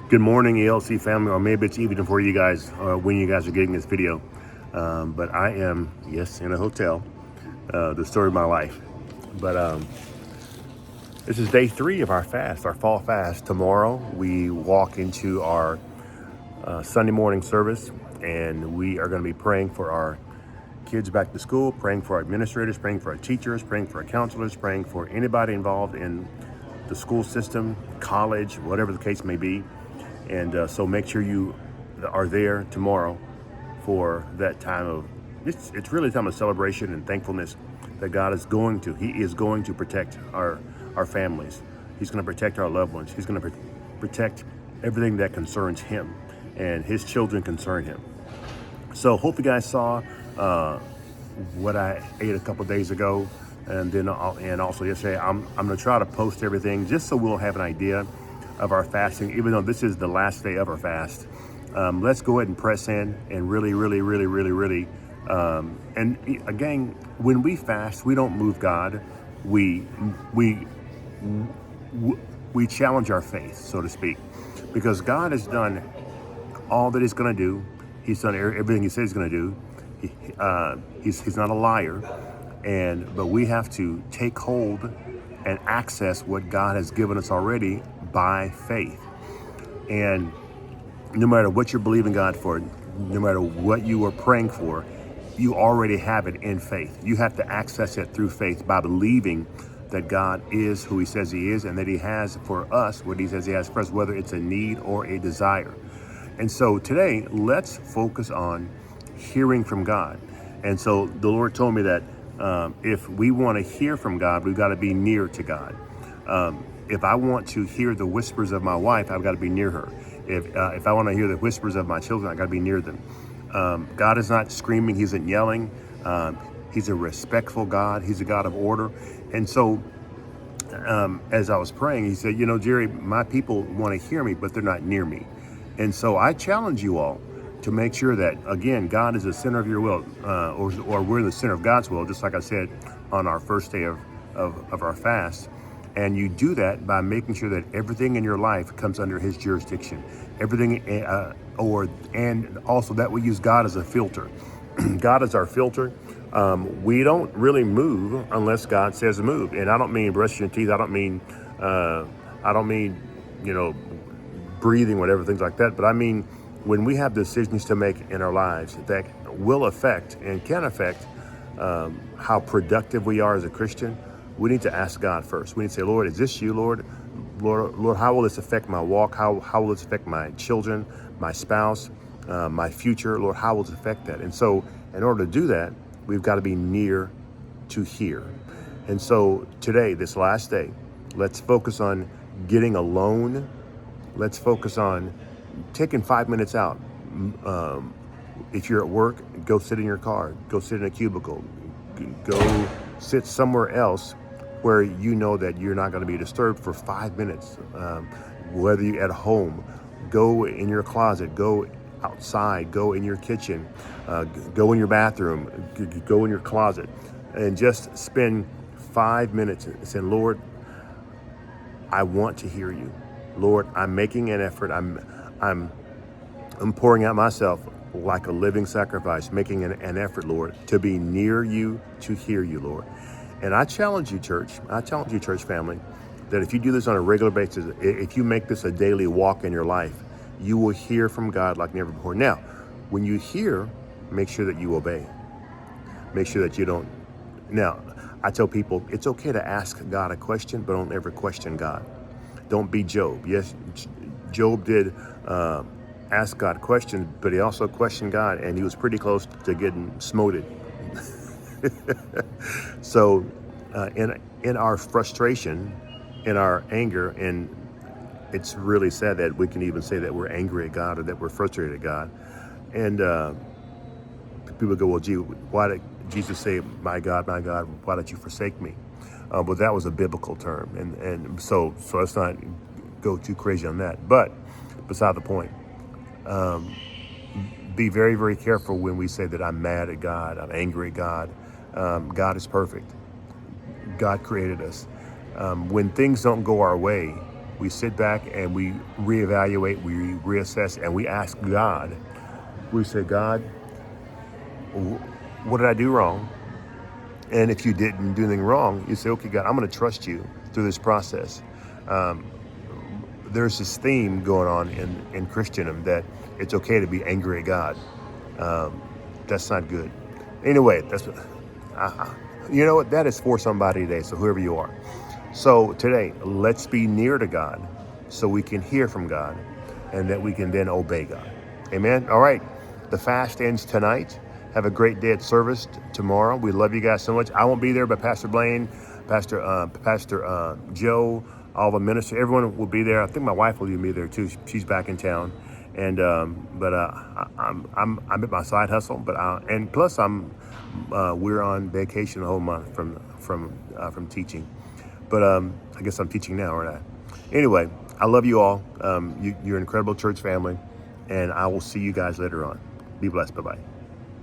Good morning, ELC family, or maybe it's evening for you guys when you guys are getting this video. But I am, yes, in a hotel, the story of my life. But this is day 3 of our fast, our fall fast. Tomorrow we walk into our Sunday morning service, and we are going to be praying for our kids back to school, praying for our administrators, praying for our teachers, praying for our counselors, praying for anybody involved in the school system, college, whatever the case may be. And so make sure you are there tomorrow for that time of, it's really a time of celebration and thankfulness that God is going to, He is going to protect our families. He's going to protect our loved ones. He's going to protect everything that concerns Him, and His children concern Him. So hope you guys saw what I ate a couple days ago, and then and also yesterday. I'm going to try to post everything just so we'll have an idea of our fasting, even though this is the last day of our fast. Let's go ahead and press in and really, and again, when we fast, we don't move God. We challenge our faith, so to speak, because God has done all that He's going to do. He's done everything He said He's going to do. He's not a liar, but we have to take hold and access what God has given us already by faith. And no matter what you're believing God for, no matter what you are praying for, you already have it in faith. You have to access it through faith by believing that God is who He says He is, and that He has for us what He says He has for us, whether it's a need or a desire. And so today, let's focus on hearing from God. And so the Lord told me that if we want to hear from God, we've got to be near to God. If I want to hear the whispers of my wife, I've got to be near her. If I want to hear the whispers of my children, I've got to be near them. God is not screaming. He isn't yelling. He's a respectful God. He's a God of order. And so as I was praying, He said, Jerry, my people want to hear me, but they're not near me. And so I challenge you all to make sure that, again, God is the center of your will, or we're in the center of God's will, just like I said on our first day of our fast. And you do that by making sure that everything in your life comes under His jurisdiction. Everything, and also that we use God as a filter. God is our filter. We don't really move unless God says to move. And I don't mean brushing your teeth. I don't mean, breathing, whatever, things like that. But I mean, when we have decisions to make in our lives that will affect and can affect how productive we are as a Christian, we need to ask God first. We need to say, Lord, is this You, Lord? Lord, how will this affect my walk? How will this affect my children, my spouse, my future? Lord, how will this affect that? And so in order to do that, we've got to be near to hear. And so today, this last day, let's focus on getting alone. Let's focus on taking 5 minutes out. If you're at work, go sit in your car, go sit in a cubicle, go sit somewhere else where you know that you're not going to be disturbed for 5 minutes. Whether you're at home, go in your closet, go outside, go in your kitchen, go in your bathroom, go in your closet, and just spend 5 minutes saying, Lord, I want to hear You. Lord, I'm making an effort. I'm pouring out myself like a living sacrifice, making an effort, Lord, to be near You, to hear You, Lord. And I challenge you, church. I challenge you, church family, that if you do this on a regular basis, if you make this a daily walk in your life, you will hear from God like never before. Now, when you hear, make sure that you obey. Make sure that you don't. Now, I tell people it's okay to ask God a question, but don't ever question God. Don't be Job. Yes, Job did ask God questions, but he also questioned God, and he was pretty close to getting smoted. So in our frustration, in our anger, and it's really sad that we can even say that we're angry at God or that we're frustrated at God. And people go, well, gee, why did Jesus say, my God, why did You forsake me? But that was a biblical term. And so let's not go too crazy on that. But beside the point, be very, very careful when we say that I'm mad at God, I'm angry at God. God is perfect. God created us. When things don't go our way, we sit back and we reevaluate, we reassess, and we ask God. We say, God, what did I do wrong? And if you didn't do anything wrong, you say, okay, God, I'm going to trust you through this process. There's this theme going on in Christendom that it's okay to be angry at God. That's not good. Anyway, you know what? That is for somebody today, so whoever you are. So today, let's be near to God so we can hear from God and that we can then obey God. Amen? All right. The fast ends tonight. Have a great day at service tomorrow. We love you guys so much. I won't be there, but Pastor Blaine, Pastor Joe, all the ministers, everyone will be there. I think my wife will be there too. She's back in town, and I'm at my side hustle. And plus we're on vacation the whole month from teaching. But I guess I'm teaching now, aren't I? Anyway, I love you all. You're an incredible church family, and I will see you guys later on. Be blessed. Bye-bye.